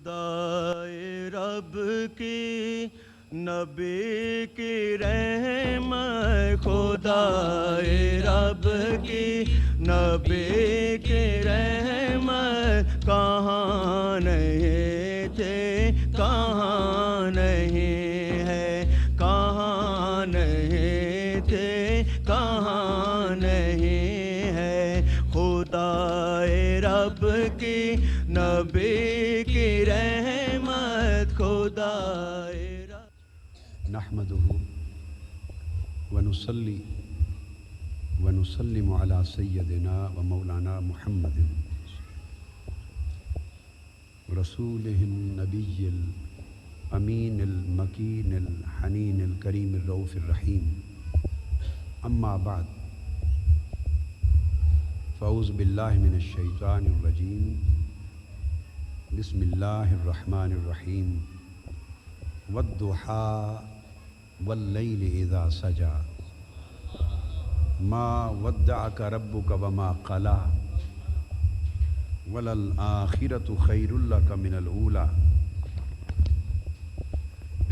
خدائے رب کی نبی کی رحمت، خدائے رب کی نبی کی رحمت، کہاں نہیں تھے کہاں نہیں ہے، کہاں نہیں تھے کہاں نہیں ہے، خدائے رب کی نبی کی رحمت، خدائے رب۔ نحمده ونصلي ونسلم على سيدنا ومولانا محمد رسوله النبي الأمين المكين الحنين الكريم الرؤوف الرحيم، أما بعد، فأعوذ بالله من الشيطان الرجيم، بسم الله الرحمن الرحيم، والضحى والليل إذا سجى، ما ودعك ربك وما قلى، وللآخرة خير لك من الأولى،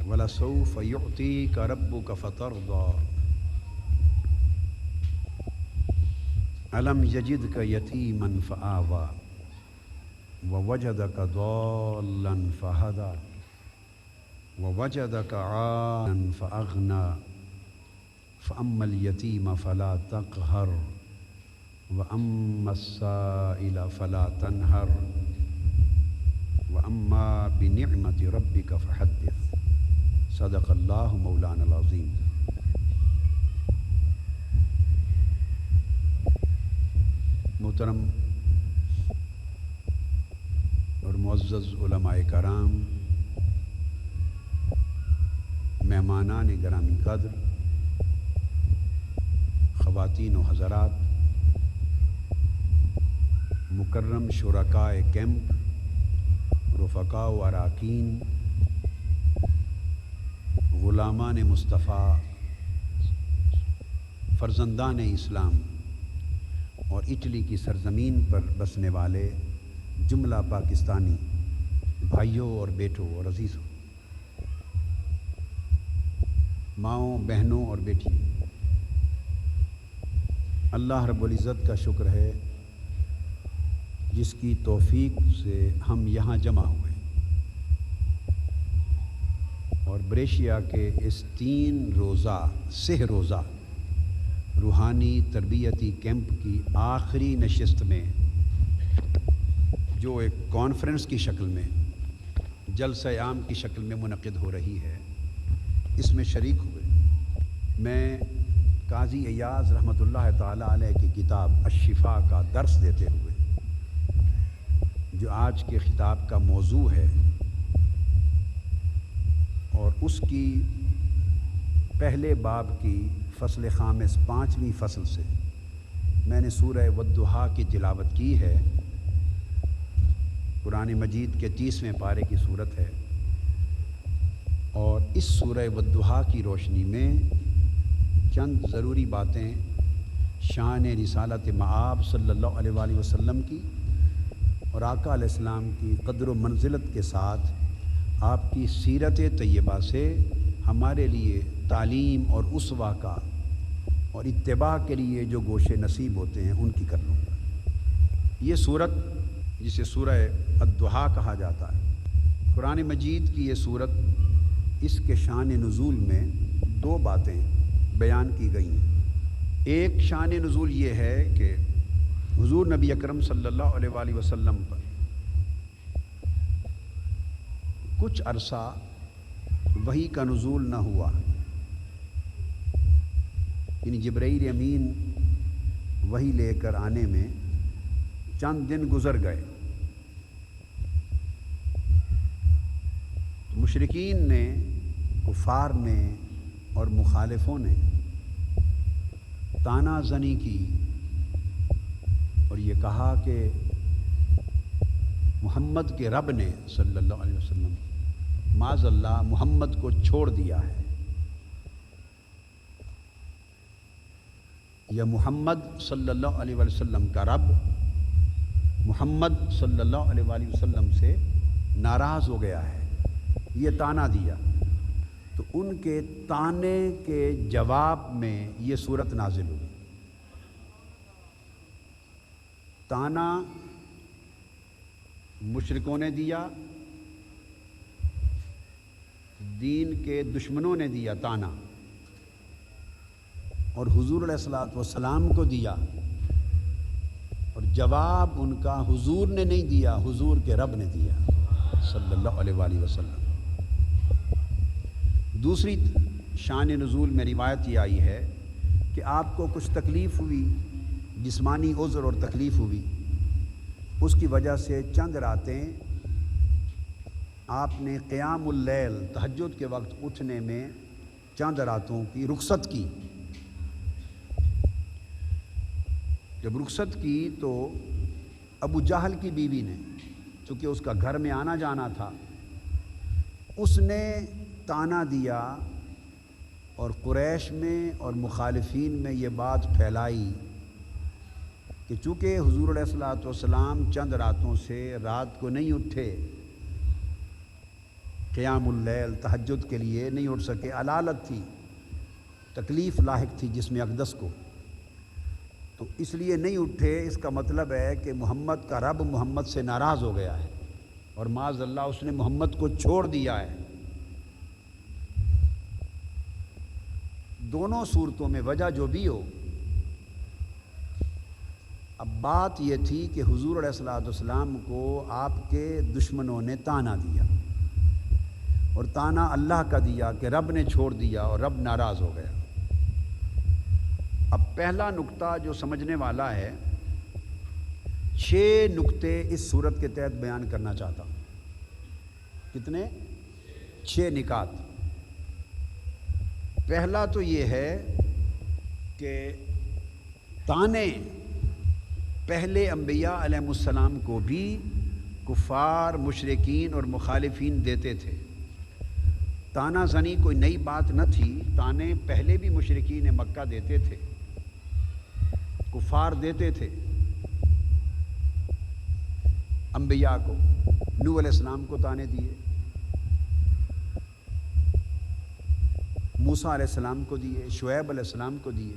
ولسوف يعطيك ربك فترضى، ألم يجدك يتيما فآوى، ووجدك ضالا فهدى، ووجدك عائلا فأغنى، فأما اليتيم فلا تقهر، وأما السائل فلا تنهر، وأما بنعمة ربك فحدث، صدق الله مولانا العظيم۔ محترم اور معزز علماء کرام، مہمانان گرامی قدر، خواتین و حضرات، مکرم شرکائے کیمپ، رفقاء و اراکین، غلامان مصطفیٰ، فرزندان اسلام اور اٹلی کی سرزمین پر بسنے والے جملہ پاکستانی بھائیوں اور بیٹوں اور عزیزوں، ماؤں، بہنوں اور بیٹیوں، اللہ رب العزت کا شکر ہے جس کی توفیق سے ہم یہاں جمع ہوئے اور بریشیا کے اس 3 روزہ 6 روزہ روحانی تربیتی کیمپ کی آخری نشست میں، جو ایک کانفرنس کی شکل میں، جلسہ عام کی شکل میں منعقد ہو رہی ہے، اس میں شریک ہوئے۔ میں قاضی ایاز رحمۃ اللہ تعالی علیہ کی کتاب الشفاء کا درس دیتے ہوئے، جو آج کے خطاب کا موضوع ہے، اور اس کی پہلے باب کی فصل خامس 5ویں فصل سے میں نے سورہ والضحیٰ کی تلاوت کی ہے۔ قرآن مجید کے 30ویں پارے کی صورت ہے، اور اس سورہ والضحیٰ کی روشنی میں چند ضروری باتیں شان رسالت مآب صلی اللہ علیہ وآلہ وسلم کی اور آقا علیہ السلام کی قدر و منزلت کے ساتھ آپ کی سیرت طیبہ سے ہمارے لیے تعلیم اور اسوہ کا اور اتباع کے لیے جو گوشے نصیب ہوتے ہیں ان کی کر لوں گا۔ یہ صورت جسے سورہ الضحیٰ کہا جاتا ہے، قرآن مجید کی یہ صورت، اس کے شان نزول میں 2 باتیں بیان کی گئی ہیں۔ ایک شان نزول یہ ہے کہ حضور نبی اکرم صلی اللہ علیہ وآلہ وسلم پر کچھ عرصہ وحی کا نزول نہ ہوا، یعنی جبرائیل امین وحی لے کر آنے میں چند دن گزر گئے۔ مشرکین نے، کفار نے اور مخالفوں نے طعنہ زنی کی اور یہ کہا کہ محمد کے رب نے صلی اللہ علیہ وسلم معاذ اللہ محمد کو چھوڑ دیا ہے، یا محمد صلی اللہ علیہ وسلم کا رب محمد صلی اللہ علیہ وسلم سے ناراض ہو گیا ہے، یہ طعنہ دیا، تو ان کے طعنے کے جواب میں یہ صورت نازل ہوئی۔ طعنہ مشرکوں نے دیا، دین کے دشمنوں نے دیا طعنہ، اور حضور علیہ الصلوۃ والسلام کو دیا، اور جواب ان کا حضور نے نہیں دیا، حضور کے رب نے دیا صلی اللہ علیہ وآلہ وسلم۔ دوسری شان نزول میں روایت یہ آئی ہے کہ آپ کو کچھ تکلیف ہوئی، جسمانی عذر اور تکلیف ہوئی، اس کی وجہ سے چند راتیں آپ نے قیام اللیل تہجد کے وقت اٹھنے میں چند راتوں کی رخصت کی۔ جب رخصت کی تو ابو جہل کی بیوی نے، چونکہ اس کا گھر میں آنا جانا تھا، اس نے طعنہ دیا اور قریش میں اور مخالفین میں یہ بات پھیلائی کہ چونکہ حضور علیہ الصلوۃ والسلام چند راتوں سے رات کو نہیں اٹھے، قیام اللیل تہجد کے لیے نہیں اٹھ سکے، علالت تھی، تکلیف لاحق تھی جسم اقدس کو، تو اس لیے نہیں اٹھے۔ اس کا مطلب ہے کہ محمد کا رب محمد سے ناراض ہو گیا ہے، اور معاذ اللہ اس نے محمد کو چھوڑ دیا ہے۔ دونوں صورتوں میں وجہ جو بھی ہو، اب بات یہ تھی کہ حضور علیہ الصلوۃ والسلام کو آپ کے دشمنوں نے طعنہ دیا، اور طعنہ اللہ کا دیا کہ رب نے چھوڑ دیا اور رب ناراض ہو گیا۔ اب پہلا نقطہ جو سمجھنے والا ہے، 6 نقطے اس صورت کے تحت بیان کرنا چاہتا ہوں۔ کتنے؟ 6 نکات۔ پہلا تو یہ ہے کہ طعنے پہلے انبیاء علیہ السلام کو بھی کفار، مشرکین اور مخالفین دیتے تھے۔ طعنہ زنی کوئی نئی بات نہ تھی، طعنے پہلے بھی مشرکین مکہ دیتے تھے، کفار دیتے تھے انبیاء کو۔ نوح علیہ السلام کو طعنے دیے، موسیٰ علیہ السلام کو دیے، شعیب علیہ السلام کو دیے،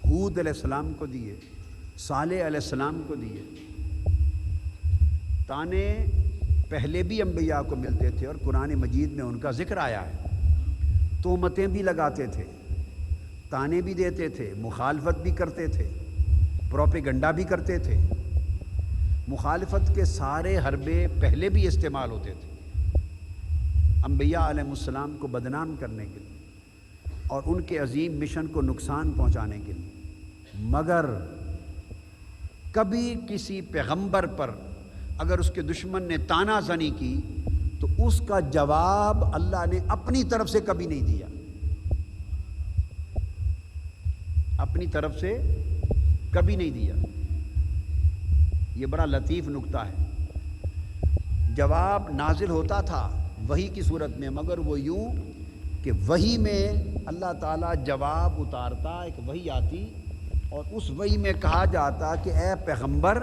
ہود علیہ السلام کو دیے، صالح علیہ السلام کو دیے۔ طعنے پہلے بھی انبیاء کو ملتے تھے، اور قرآن مجید میں ان کا ذکر آیا ہے۔ تہمتیں بھی لگاتے تھے، طعنے بھی دیتے تھے، مخالفت بھی کرتے تھے، پروپیگنڈا بھی کرتے تھے۔ مخالفت کے سارے حربے پہلے بھی استعمال ہوتے تھے انبیاء علیہ السلام کو بدنام کرنے کے لیے اور ان کے عظیم مشن کو نقصان پہنچانے کے لیے، مگر کبھی کسی پیغمبر پر اگر اس کے دشمن نے طعنہ زنی کی تو اس کا جواب اللہ نے اپنی طرف سے کبھی نہیں دیا، اپنی طرف سے کبھی نہیں دیا۔ یہ بڑا لطیف نکتہ ہے۔ جواب نازل ہوتا تھا وحی کی صورت میں، مگر وہ یوں کہ وحی میں اللہ تعالیٰ جواب اتارتا، ایک وحی آتی اور اس وحی میں کہا جاتا کہ اے پیغمبر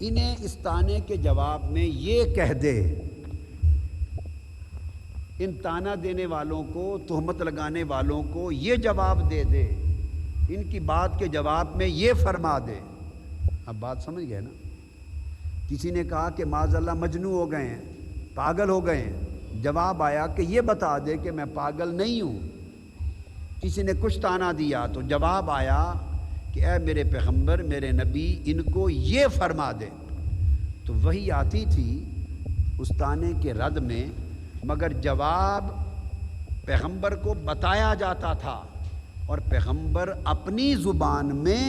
انہیں اس طعنے کے جواب میں یہ کہہ دے، ان طعنہ دینے والوں کو، تہمت لگانے والوں کو یہ جواب دے دے، ان کی بات کے جواب میں یہ فرما دے۔ اب بات سمجھ گئے نا؟ کسی نے کہا کہ معاذ اللہ مجنون ہو گئے ہیں، پاگل ہو گئے ہیں، جواب آیا کہ یہ بتا دے کہ میں پاگل نہیں ہوں۔ کسی نے کچھ طعنہ دیا تو جواب آیا کہ اے میرے پیغمبر، میرے نبی، ان کو یہ فرما دے۔ تو وہی آتی تھی اس طعنے کے رد میں، مگر جواب پیغمبر کو بتایا جاتا تھا، اور پیغمبر اپنی زبان میں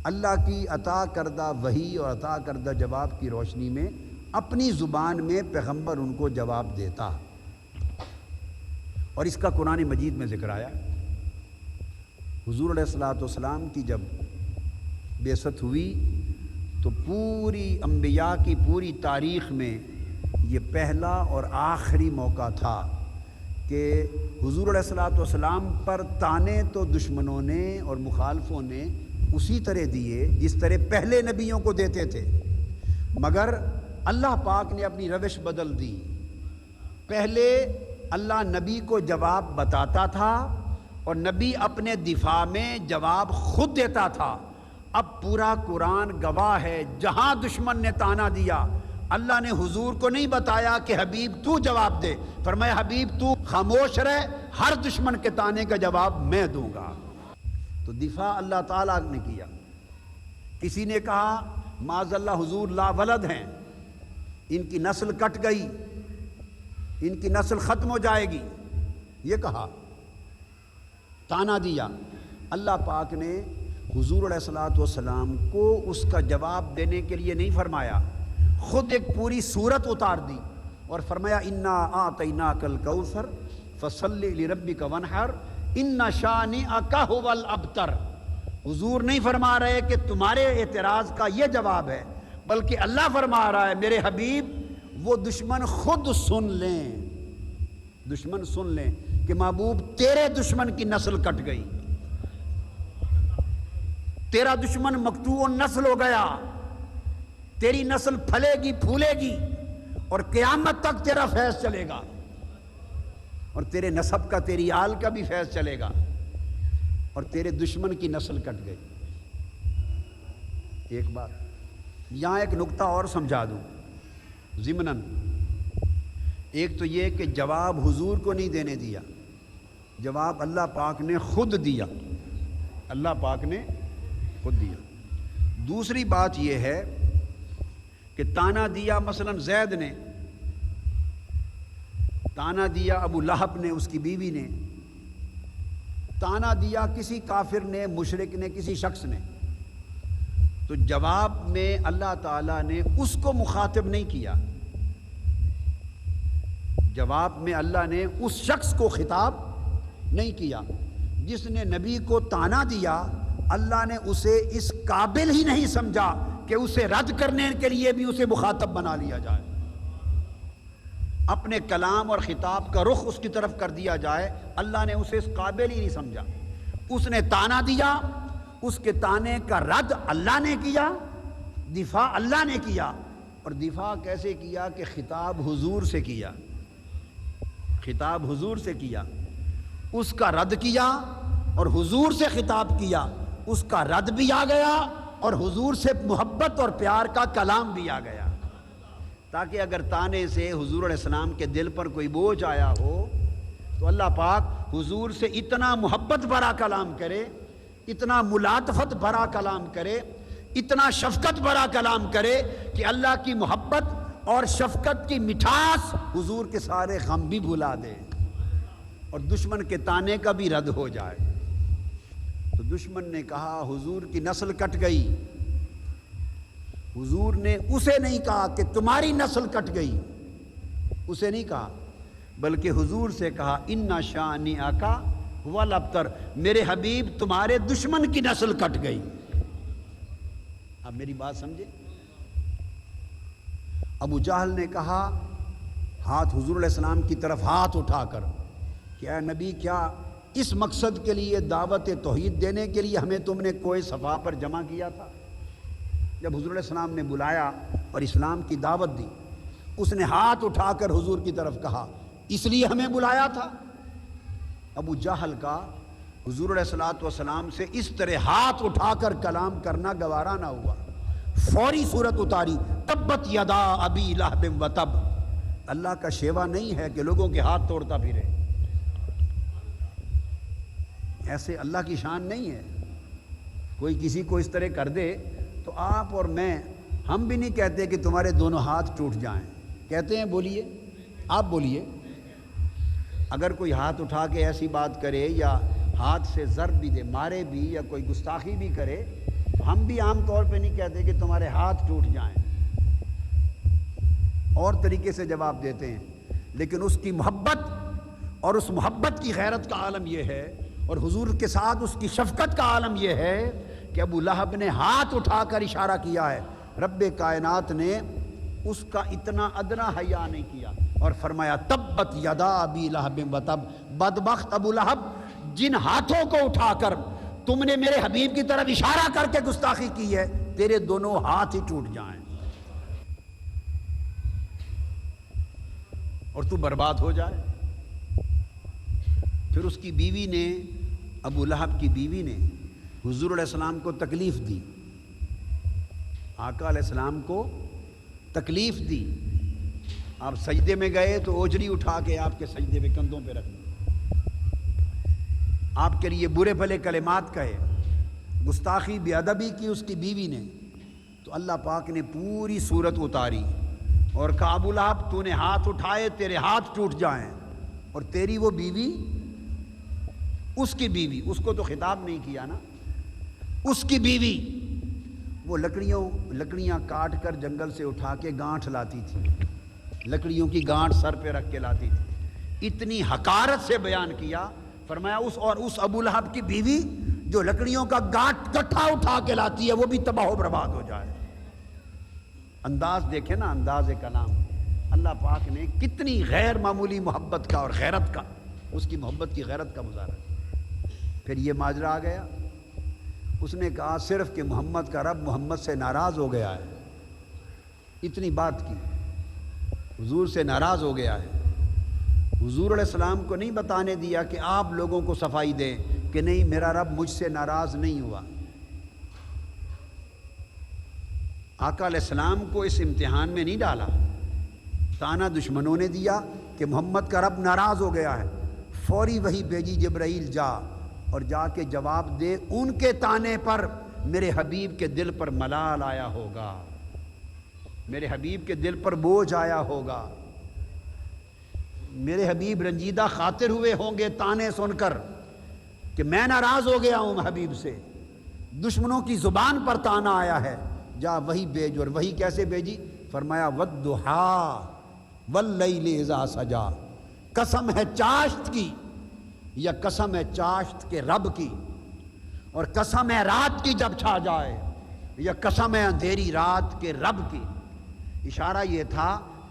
اللہ کی عطا کردہ وحی اور عطا کردہ جواب کی روشنی میں اپنی زبان میں پیغمبر ان کو جواب دیتا، اور اس کا قرآن مجید میں ذکر آیا۔ حضور علیہ الصلوۃ والسلام کی جب بعثت ہوئی تو پوری انبیاء کی پوری تاریخ میں یہ پہلا اور آخری موقع تھا کہ حضور علیہ الصلوۃ والسلام پر طعنے تو دشمنوں نے اور مخالفوں نے اسی طرح دیے جس طرح پہلے نبیوں کو دیتے تھے، مگر اللہ پاک نے اپنی روش بدل دی. پہلے اللہ نبی کو جواب بتاتا تھا اور نبی اپنے دفاع میں جواب خود دیتا تھا. اب پورا قرآن گواہ ہے، جہاں دشمن نے تانا دیا اللہ نے حضور کو نہیں بتایا کہ حبیب تو جواب دے، فرمایا حبیب تو خاموش رہ، ہر دشمن کے تانے کا جواب میں دوں گا. تو دفاع اللہ تعالیٰ نے کیا. کسی نے کہا معاذ اللہ حضور لا ولد ہیں، ان کی نسل کٹ گئی، ان کی نسل ختم ہو جائے گی، یہ کہا، تانا دیا. اللہ پاک نے حضور علیہ الصلوۃ والسلام کو اس کا جواب دینے کے لیے نہیں فرمایا، خود ایک پوری سورت اتار دی اور فرمایا انا اعطیناک الکوثر فصلی لربک وانحر ان شانئک ھو الابتر. حضور نہیں فرما رہے کہ تمہارے اعتراض کا یہ جواب ہے، بلکہ اللہ فرما رہا ہے میرے حبیب وہ دشمن خود سن لیں، دشمن سن لیں کہ محبوب تیرے دشمن کی نسل کٹ گئی، تیرا دشمن مقطوع نسل ہو گیا، تیری نسل پھلے گی پھولے گی اور قیامت تک تیرا فیض چلے گا، اور تیرے نسب کا تیری آل کا بھی فیض چلے گا، اور تیرے دشمن کی نسل کٹ گئی. ایک بات یہاں ایک نقطہ اور سمجھا دوں ضمناً. ایک تو یہ کہ جواب حضور کو نہیں دینے دیا، جواب اللہ پاک نے خود دیا، اللہ پاک نے خود دیا. دوسری بات یہ ہے کہ تانا دیا مثلا زید نے، تانا دیا ابو لہب نے، اس کی بیوی نے، تانا دیا کسی کافر نے، مشرک نے، کسی شخص نے، تو جواب میں اللہ تعالیٰ نے اس کو مخاطب نہیں کیا، جواب میں اللہ نے اس شخص کو خطاب نہیں کیا. جس نے نبی کو تانا دیا اللہ نے اسے اس قابل ہی نہیں سمجھا کہ اسے رد کرنے کے لیے بھی اسے مخاطب بنا لیا جائے، اپنے کلام اور خطاب کا رخ اس کی طرف کر دیا جائے. اللہ نے اسے اس قابل ہی نہیں سمجھا. اس نے تانا دیا، اس کے تانے کا رد اللہ نے کیا، دفاع اللہ نے کیا. اور دفاع کیسے کیا کہ خطاب حضور سے کیا، خطاب حضور سے کیا، اس کا رد کیا اور حضور سے خطاب کیا، اس کا رد بھی آ گیا اور حضور سے محبت اور پیار کا کلام بھی آ گیا، تاکہ اگر تانے سے حضور علیہ السلام کے دل پر کوئی بوجھ آیا ہو تو اللہ پاک حضور سے اتنا محبت بھرا کلام کرے، اتنا ملاطفت بھرا کلام کرے، اتنا شفقت بھرا کلام کرے کہ اللہ کی محبت اور شفقت کی مٹھاس حضور کے سارے غم بھی بھلا دے اور دشمن کے تانے کا بھی رد ہو جائے. تو دشمن نے کہا حضور کی نسل کٹ گئی، حضور نے اسے نہیں کہا کہ تمہاری نسل کٹ گئی، اسے نہیں کہا، بلکہ حضور سے کہا ان شانئک ھو الابتر، میرے حبیب تمہارے دشمن کی نسل کٹ گئی. اب میری بات سمجھے. ابو جہل نے کہا ہاتھ حضور علیہ السلام کی طرف ہاتھ اٹھا کر کہ اے نبی کیا اس مقصد کے لیے دعوت توحید دینے کے لیے ہمیں تم نے کوئی صفا پر جمع کیا تھا؟ جب حضور علیہ السلام نے بلایا اور اسلام کی دعوت دی، اس نے ہاتھ اٹھا کر حضور کی طرف کہا اس لیے ہمیں بلایا تھا؟ ابو جہل کا حضور علیہ الصلوۃ والسلام سے اس طرح ہاتھ اٹھا کر کلام کرنا گوارا نہ ہوا، فوری صورت اتاری تبت یدا ابی لہب و تب. اللہ کا شیوا نہیں ہے کہ لوگوں کے ہاتھ توڑتا پھرے، ایسے اللہ کی شان نہیں ہے. کوئی کسی کو اس طرح کر دے تو آپ اور میں، ہم بھی نہیں کہتے کہ تمہارے دونوں ہاتھ ٹوٹ جائیں، کہتے ہیں بولیے، آپ بولیے. اگر کوئی ہاتھ اٹھا کے ایسی بات کرے یا ہاتھ سے ضرب بھی دے، مارے بھی، یا کوئی گستاخی بھی کرے، ہم بھی عام طور پہ نہیں کہتے کہ تمہارے ہاتھ ٹوٹ جائیں، اور طریقے سے جواب دیتے ہیں. لیکن اس کی محبت اور اس محبت کی غیرت کا عالم یہ ہے، اور حضور کے ساتھ اس کی شفقت کا عالم یہ ہے کہ ابو لہب نے ہاتھ اٹھا کر اشارہ کیا ہے. رب کائنات نے اس کا اتنا ادنا حیا نہیں کیا اور فرمایا تبت یدا ابی لہب و تب، بدبخت ابو لہب، جن ہاتھوں کو اٹھا کر تم نے میرے حبیب کی طرف اشارہ کر کے گستاخی کی ہے، تیرے دونوں ہاتھ ہی ٹوٹ جائیں. اور تو برباد ہو جائے۔ پھر اس کی بیوی نے، ابو لہب کی بیوی نے حضور علیہ السلام کو تکلیف دی، آقا علیہ السلام کو تکلیف دی۔ آپ سجدے میں گئے تو اوجری اٹھا کے آپ کے سجدے پہ کندھوں پہ رکھ دی، آپ کے لیے برے بھلے کلمات کہے، گستاخی بے ادبی کی اس کی بیوی نے۔ تو اللہ پاک نے پوری صورت اتاری اور کہا ابو لہب تو نے ہاتھ اٹھائے تیرے ہاتھ ٹوٹ جائیں، اور تیری وہ بیوی، اس کی بیوی، اس کو تو خطاب نہیں کیا نا، اس کی بیوی وہ لکڑیاں کاٹ کر جنگل سے اٹھا کے گانٹھ لاتی تھی، لکڑیوں کی گانٹھ سر پہ رکھ کے لاتی تھی۔ اتنی حقارت سے بیان کیا، فرمایا اس ابو لہب کی بیوی جو لکڑیوں کا گانٹھ گٹھا اٹھا کے لاتی ہے وہ بھی تباہ و برباد ہو جائے۔ انداز دیکھیں نا، انداز کلام اللہ پاک نے کتنی غیر معمولی محبت کا اور غیرت کا، اس کی محبت کی غیرت کا مظاہرہ۔ پھر یہ ماجرا آ گیا، اس نے کہا صرف کہ محمد کا رب محمد سے ناراض ہو گیا ہے، اتنی بات کی، حضور سے ناراض ہو گیا ہے۔ حضور علیہ السلام کو نہیں بتانے دیا کہ آپ لوگوں کو صفائی دیں کہ نہیں میرا رب مجھ سے ناراض نہیں ہوا۔ آقا علیہ السلام کو اس امتحان میں نہیں ڈالا، تانا دشمنوں نے دیا کہ محمد کا رب ناراض ہو گیا ہے، فوری وہی بھیجی جبرائیل جا اور جا کے جواب دے، ان کے تانے پر میرے حبیب کے دل پر ملال آیا ہوگا، میرے حبیب کے دل پر بوجھ آیا ہوگا، میرے حبیب رنجیدہ خاطر ہوئے ہوں گے تانے سن کر کہ میں ناراض ہو گیا ہوں حبیب سے، دشمنوں کی زبان پر تانا آیا ہے، جا وہی بھیج۔ اور وہی کیسے بھیجی؟ فرمایا وَالضُّحَىٰ وَاللَّيْلِ اِذَا سَجَىٰ، قسم ہے چاشت کی، یا قسم ہے چاشت کے رب کی، اور قسم ہے رات کی جب چھا جائے، یا قسم ہے اندھیری رات کے رب کی۔ اشارہ یہ تھا،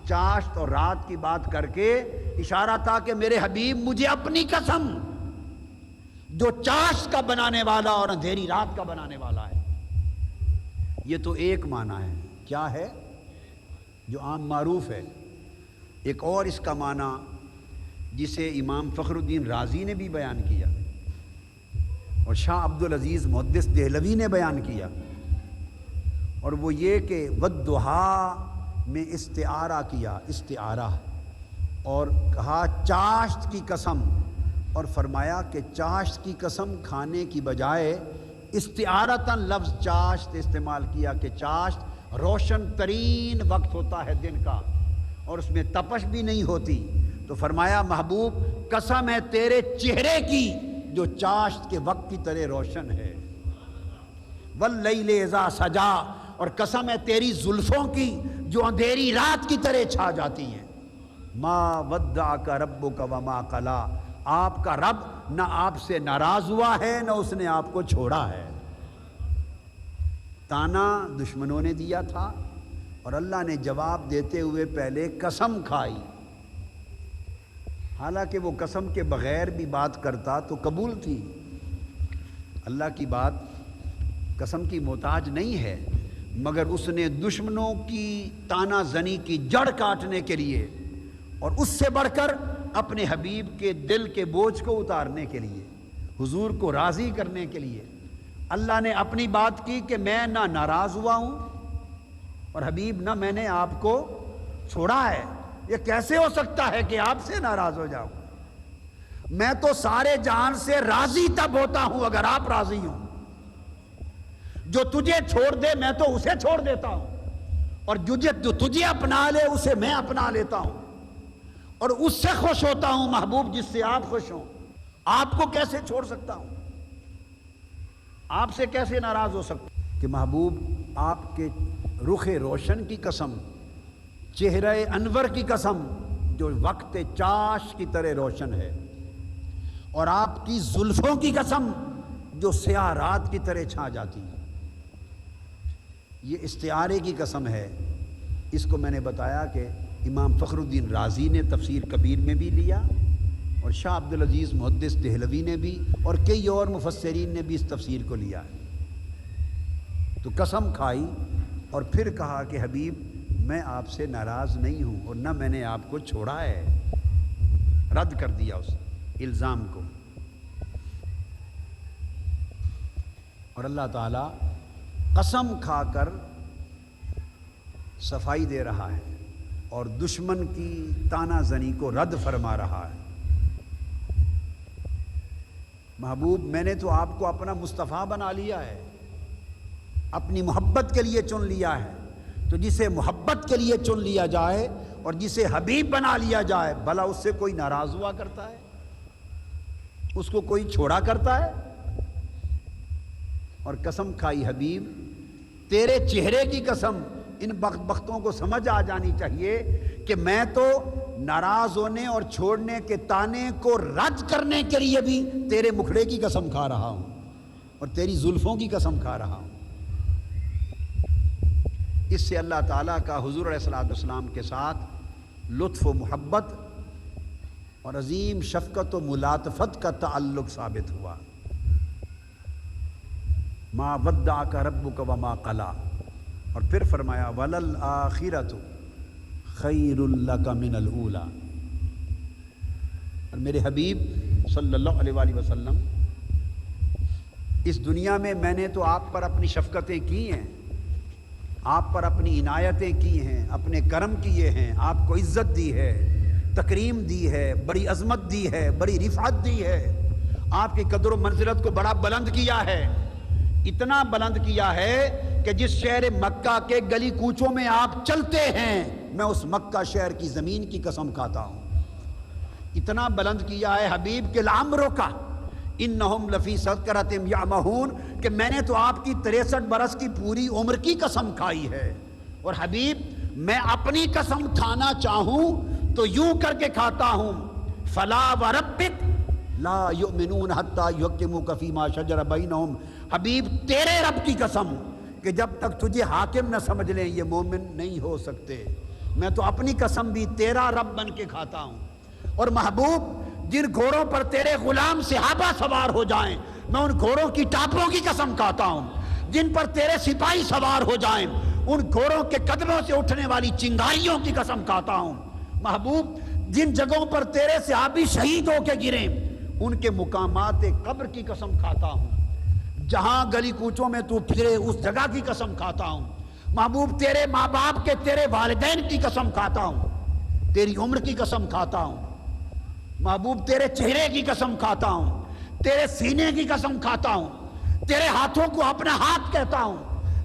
چاشت اور رات کی بات کر کے اشارہ تھا کہ میرے حبیب مجھے اپنی قسم، جو چاشت کا بنانے والا اور اندھیری رات کا بنانے والا ہے۔ یہ تو ایک معنی ہے، کیا ہے جو عام معروف ہے۔ ایک اور اس کا معنی جسے امام فخر الدین رازی نے بھی بیان کیا اور شاہ عبدالعزیز محدث دہلوی نے بیان کیا، اور وہ یہ کہ وَالضُّحَىٰ میں استعارہ کیا، استعارہ، اور کہا چاشت کی قسم، اور فرمایا کہ چاشت کی قسم کھانے کی بجائے استعارتاً لفظ چاشت استعمال کیا کہ چاشت روشن ترین وقت ہوتا ہے دن کا اور اس میں تپش بھی نہیں ہوتی، تو فرمایا محبوب قسم ہے تیرے چہرے کی جو چاشت کے وقت کی طرح روشن ہے، وَاللَّيْلِ اِذَا سَجَىٰ، اور قسم ہے تیری زلفوں کی جو اندھیری رات کی طرح چھا جاتی ہیں۔ مَا وَدَّعَكَ رَبُّكَ وَمَا قَلَىٰ، آپ کا رب نہ آپ سے ناراض ہوا ہے نہ اس نے آپ کو چھوڑا ہے۔ تانا دشمنوں نے دیا تھا اور اللہ نے جواب دیتے ہوئے پہلے قسم کھائی، حالانکہ وہ قسم کے بغیر بھی بات کرتا تو قبول تھی، اللہ کی بات قسم کی محتاج نہیں ہے، مگر اس نے دشمنوں کی تانا زنی کی جڑ کاٹنے کے لیے اور اس سے بڑھ کر اپنے حبیب کے دل کے بوجھ کو اتارنے کے لیے، حضور کو راضی کرنے کے لیے اللہ نے اپنی بات کی کہ میں نہ ناراض ہوا ہوں اور حبیب نہ میں نے آپ کو چھوڑا ہے۔ یہ کیسے ہو سکتا ہے کہ آپ سے ناراض ہو جاؤں؟ میں تو سارے جہان سے راضی تب ہوتا ہوں اگر آپ راضی ہوں۔ جو تجھے چھوڑ دے میں تو اسے چھوڑ دیتا ہوں، اور جو تجھے اپنا لے اسے میں اپنا لیتا ہوں، اور اس سے خوش ہوتا ہوں محبوب جس سے آپ خوش ہوں۔ آپ کو کیسے چھوڑ سکتا ہوں؟ آپ سے کیسے ناراض ہو سکتا ہوں؟ کہ محبوب آپ کے رخ روشن کی قسم، چہرہ انور کی قسم جو وقت چاش کی طرح روشن ہے، اور آپ کی زلفوں کی قسم جو سیاہ رات کی طرح چھا جاتی ہے۔ یہ استعارے کی قسم ہے۔ اس کو میں نے بتایا کہ امام فخر الدین رازی نے تفسیر کبیر میں بھی لیا اور شاہ عبدالعزیز محدث دہلوی نے بھی اور کئی اور مفسرین نے بھی اس تفسیر کو لیا ہے۔ تو قسم کھائی اور پھر کہا کہ حبیب میں آپ سے ناراض نہیں ہوں اور نہ میں نے آپ کو چھوڑا ہے. رد کر دیا اس الزام کو. اور اللہ تعالیٰ قسم کھا کر صفائی دے رہا ہے اور دشمن کی طعنہ زنی کو رد فرما رہا ہے. محبوب میں نے تو آپ کو اپنا مصطفیٰ بنا لیا ہے, اپنی محبت کے لیے چن لیا ہے. تو جسے محبت کے لیے چن لیا جائے اور جسے حبیب بنا لیا جائے, بھلا اس سے کوئی ناراض ہوا کرتا ہے؟ اس کو کوئی چھوڑا کرتا ہے؟ اور قسم کھائی حبیب, تیرے چہرے کی قسم, ان بختوں کو سمجھ آ جانی چاہیے کہ میں تو ناراض ہونے اور چھوڑنے کے طعنے کو رد کرنے کے لیے بھی تیرے مکھڑے کی قسم کھا رہا ہوں اور تیری زلفوں کی قسم کھا رہا ہوں. اس سے اللہ تعالیٰ کا حضور علیہ الصلوۃ والسلام کے ساتھ لطف و محبت اور عظیم شفقت و ملاطفت کا تعلق ثابت ہوا. ما ودعک ربک وما قلی. اور پھر فرمایا وللآخرۃ خیر لک من الاولی. اور میرے حبیب صلی اللہ علیہ وآلہ وسلم, اس دنیا میں نے تو آپ پر اپنی شفقتیں کی ہیں, آپ پر اپنی عنایتیں کی ہیں, اپنے کرم کیے ہیں, آپ کو عزت دی ہے, تکریم دی ہے, بڑی عظمت دی ہے, بڑی رفعت دی ہے, آپ کی قدر و منزلت کو بڑا بلند کیا ہے. اتنا بلند کیا ہے کہ جس شہر مکہ کے گلی کوچوں میں آپ چلتے ہیں, میں اس مکہ شہر کی زمین کی قسم کھاتا ہوں. اتنا بلند کیا ہے حبیب کے لعمرو کا انہم لفی سکرتہم یعمہون, کہ میں نے تو آپ کی 63 برس کی پوری عمر کی قسم کھائی ہے. اور حبیب میں اپنی قسم کھانا چاہوں تو یوں کر کے کھاتا ہوں, فلا وربک لا یؤمنون حتی یحکموک فیما شجر بینہم. حبیب تیرے رب کی قسم کہ جب تک تجھے حاکم نہ سمجھ لیں یہ مومن نہیں ہو سکتے. میں تو اپنی قسم بھی تیرا رب بن کے کھاتا ہوں. اور محبوب جن گھوڑوں پر تیرے غلام صحابہ سوار ہو جائیں, میں ان گھوڑوں کی ٹاپوں کی قسم کھاتا ہوں. جن پر تیرے سپاہی سوار ہو جائیں, ان گھوڑوں کے قدموں سے اٹھنے والی چنگاریوں کی قسم کھاتا ہوں. محبوب جن جگہوں پر تیرے صحابی شہید ہو کے گریں, ان کے مقامات قبر کی قسم کھاتا ہوں. جہاں گلی کوچوں میں تو پھرے اس جگہ کی قسم کھاتا ہوں. محبوب تیرے ماں باپ کے, تیرے والدین کی قسم کھاتا ہوں, تیری عمر کی قسم کھاتا ہوں. محبوب تیرے چہرے کی قسم کھاتا ہوں, تیرے سینے کی قسم کھاتا ہوں, تیرے ہاتھوں کو اپنا ہاتھ کہتا ہوں,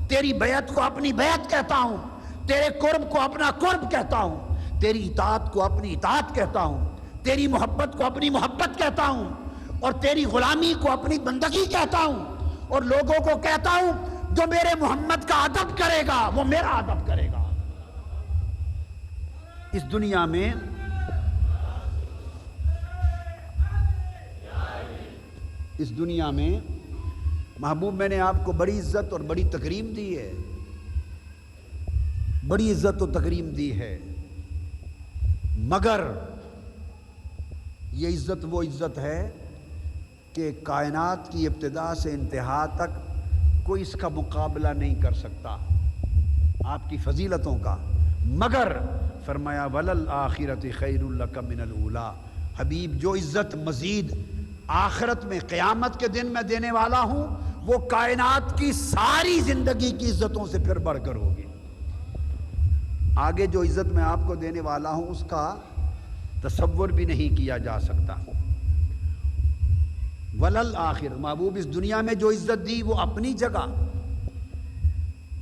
تیری بیعت کو اپنی بیعت کہتا ہوں, تیرے قرب کو اپنا قرب کہتا ہوں, تیری اطاعت کو اپنی اطاعت کہتا ہوں, تیری محبت کو اپنی محبت کہتا ہوں, اور تیری غلامی کو اپنی بندگی کہتا ہوں. اور لوگوں کو کہتا ہوں جو میرے محمد کا ادب کرے گا وہ میرا ادب کرے گا. اس دنیا میں محبوب میں نے آپ کو بڑی عزت اور بڑی تکریم دی ہے, بڑی عزت و تکریم دی ہے, مگر یہ عزت وہ عزت ہے کہ کائنات کی ابتدا سے انتہا تک کوئی اس کا مقابلہ نہیں کر سکتا آپ کی فضیلتوں کا. مگر فرمایا وللآخرۃ خیر لک من الاولی. حبیب جو عزت مزید آخرت میں قیامت کے دن میں دینے والا ہوں وہ کائنات کی ساری زندگی کی عزتوں سے پھر بڑھ کر ہوگی. آگے جو عزت میں آپ کو دینے والا ہوں اس کا تصور بھی نہیں کیا جا سکتا. وللآخر, محبوب اس دنیا میں جو عزت دی وہ اپنی جگہ,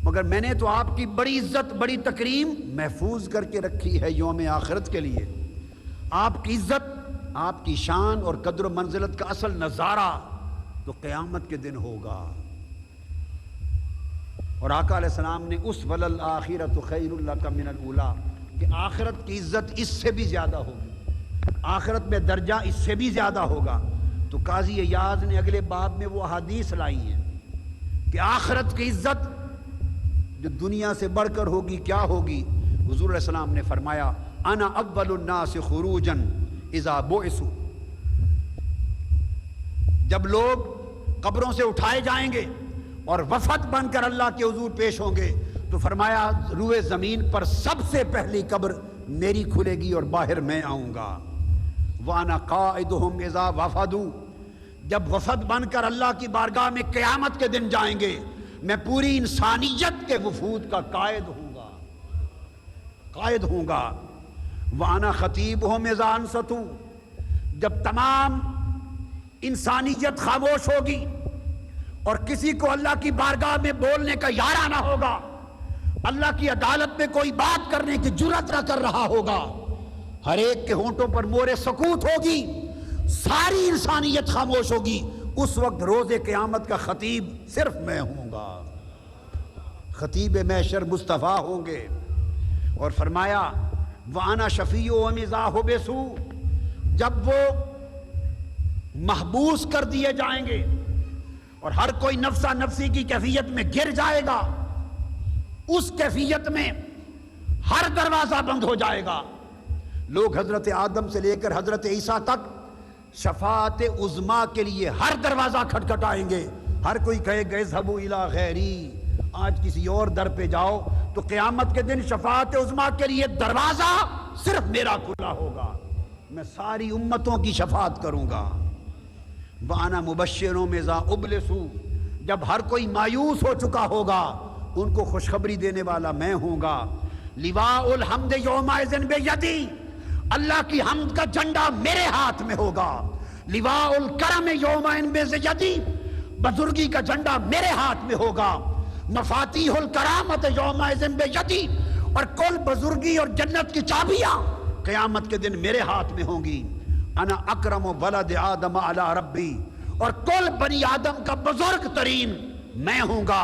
مگر میں نے تو آپ کی بڑی عزت بڑی تکریم محفوظ کر کے رکھی ہے یوم آخرت کے لیے. آپ کی عزت, آپ کی شان اور قدر و منزلت کا اصل نظارہ تو قیامت کے دن ہوگا. اور آقا علیہ السلام نے اس وللآخرۃ خیر لک من الاولی کہ آخرت کی عزت اس سے بھی زیادہ ہوگی, آخرت میں درجہ اس سے بھی زیادہ ہوگا. تو قاضی ایاز نے اگلے باب میں وہ حدیث لائی ہیں کہ آخرت کی عزت جو دنیا سے بڑھ کر ہوگی کیا ہوگی. حضور علیہ السلام نے فرمایا انا اول الناس خروجا اذا بعثوا. جب لوگ قبروں سے اٹھائے جائیں گے اور وفد بن کر اللہ کے حضور پیش ہوں گے تو فرمایا روئے زمین پر سب سے پہلی قبر میری کھلے گی اور باہر میں آؤں گا۔ وَأَنَا قَائِدُهُمْ إِذَا وَفَدُوا، جب وفد بن کر اللہ کی بارگاہ میں قیامت کے دن جائیں گے، میں پوری انسانیت کے وفود کا قائد ہوں گا، قائد ہوں گا۔ وَأَنَا خَطِيبُهُمْ إِذَا أَنصَتُوا، جب تمام انسانیت خاموش ہوگی اور کسی کو اللہ کی بارگاہ میں بولنے کا یارہ نہ ہوگا، اللہ کی عدالت میں کوئی بات کرنے کی جرات نہ کر رہا ہوگا، ہر ایک کے ہونٹوں پر مہر سکوت ہوگی، ساری انسانیت خاموش ہوگی، اس وقت روز قیامت کا خطیب صرف میں ہوں گا، خطیب محشر مصطفیٰ ہوں گے۔ اور فرمایا وَأَنَا شَفِيعُهُمْ إِذَا حُبِسُوا، جب وہ محبوس کر دیے جائیں گے اور ہر کوئی نفسا نفسی کی کیفیت میں گر جائے گا، اس کیفیت میں ہر دروازہ بند ہو جائے گا، لوگ حضرت آدم سے لے کر حضرت عیسیٰ تک شفاعت عظمیٰ کے لیے ہر دروازہ کھٹکھٹائیں گے، ہر کوئی کہے گا اذهبوا الی غیری، آج کسی اور در پہ جاؤ، تو قیامت کے دن شفاعت عظمیٰ کے لیے دروازہ صرف میرا کھلا ہوگا، میں ساری امتوں کی شفاعت کروں گا۔ وَأَنَا مُبَشِّرٌ إِذَا أُبْلِسُوا، جب ہر کوئی مایوس ہو چکا ہوگا ان کو خوشخبری دینے والا میں ہوں گا۔ لِوَاءُ الْحَمْدِ يَوْمَئِذٍ بِيَدِي، اللہ کی حمد کا جھنڈا میرے ہاتھ میں ہوگا۔ لِوَاءُ الْكَرَمِ يَوْمَئِذٍ بِيَدِي، بزرگی کا جھنڈا میرے ہاتھ میں ہوگا۔ مفاتیح الکرامت یومئذ بیدی، اور کل بزرگی اور جنت کی چابیاں قیامت کے دن میرے ہاتھ میں ہوں گی۔ انا اکرم ولد آدم علی ربی، اور کل بنی آدم کا بزرگ ترین میں ہوں گا۔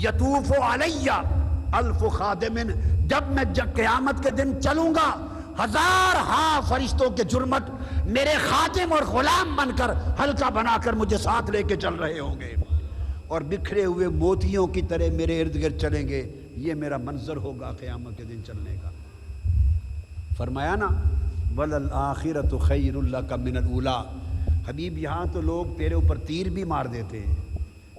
یطوف علی الف خادم، جب میں قیامت کے دن چلوں گا، ہزار ہاں فرشتوں کے جرمٹ میرے خادم اور غلام بن کر حلقہ بنا کر مجھے ساتھ لے کے چل رہے ہوں گے، اور بکھرے ہوئے موتیوں کی طرح میرے ارد گرد چلیں گے۔ یہ میرا منظر ہوگا قیامت کے دن چلنے کا۔ فرمایا نا وَلَلْآخِرَةُ خَيْرٌ لَكَ مِنَ الْأُولَىٰ، حبیب یہاں تو لوگ تیرے اوپر تیر بھی مار دیتے ہیں،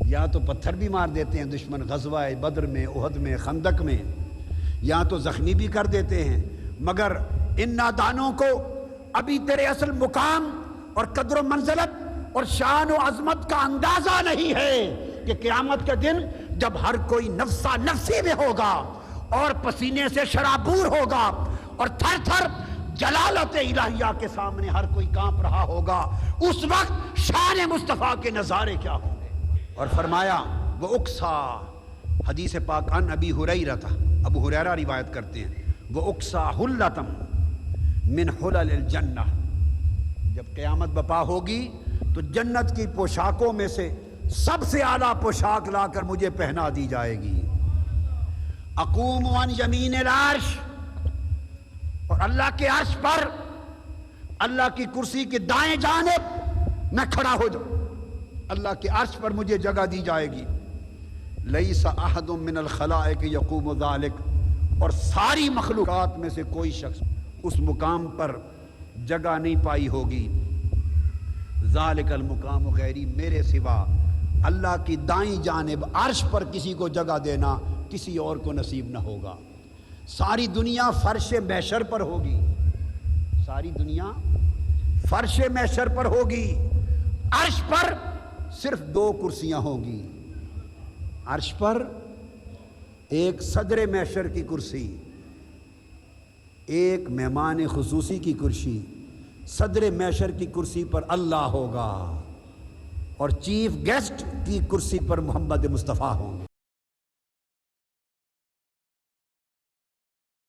یا تو پتھر بھی مار دیتے ہیں دشمن، غزوہ بدر میں، احد میں، خندق میں، یا تو زخمی بھی کر دیتے ہیں، مگر ان نادانوں کو ابھی تیرے اصل مقام اور قدر و منزلت اور شان و عظمت کا اندازہ نہیں ہے کہ قیامت کے دن جب ہر کوئی نفسا نفسی میں ہوگا اور پسینے سے شرابور ہوگا اور تھر تھر جلالت الہیہ کے سامنے ہر کوئی کانپ رہا ہوگا، اس وقت شان مصطفیٰ کے نظارے کیا ہوں گے۔ اور فرمایا وہ اکسا، حدیث پاک عن ابی ہریرہ، ابو ہریرہ روایت کرتے ہیں، وہ اکسا حلتم من حلل الجنہ، جب قیامت بپا ہوگی تو جنت کی پوشاکوں میں سے سب سے اعلیٰ پوشاک لا کر مجھے پہنا دی جائے گی۔ اقوم عن یمین العرش، اور اللہ کے عرش پر، اللہ کی کرسی کے دائیں جانب میں کھڑا ہو جاؤں، اللہ کے عرش پر مجھے جگہ دی جائے گی۔ لیس احد من الخلائق یقوم ذلک، اور ساری مخلوقات میں سے کوئی شخص اس مقام پر جگہ نہیں پائی ہوگی۔ ذالک المقام غیری، میرے سوا اللہ کی دائیں جانب عرش پر کسی کو جگہ دینا کسی اور کو نصیب نہ ہوگا۔ ساری دنیا فرش محشر پر ہوگی، ساری دنیا فرش محشر پر ہوگی، عرش پر صرف 2 کرسیاں ہوں گی۔ عرش پر ایک صدر محشر کی کرسی، ایک مہمان خصوصی کی کرسی۔ صدر محشر کی کرسی پر اللہ ہوگا اور چیف گیسٹ کی کرسی پر محمد مصطفیٰ ہوں گے۔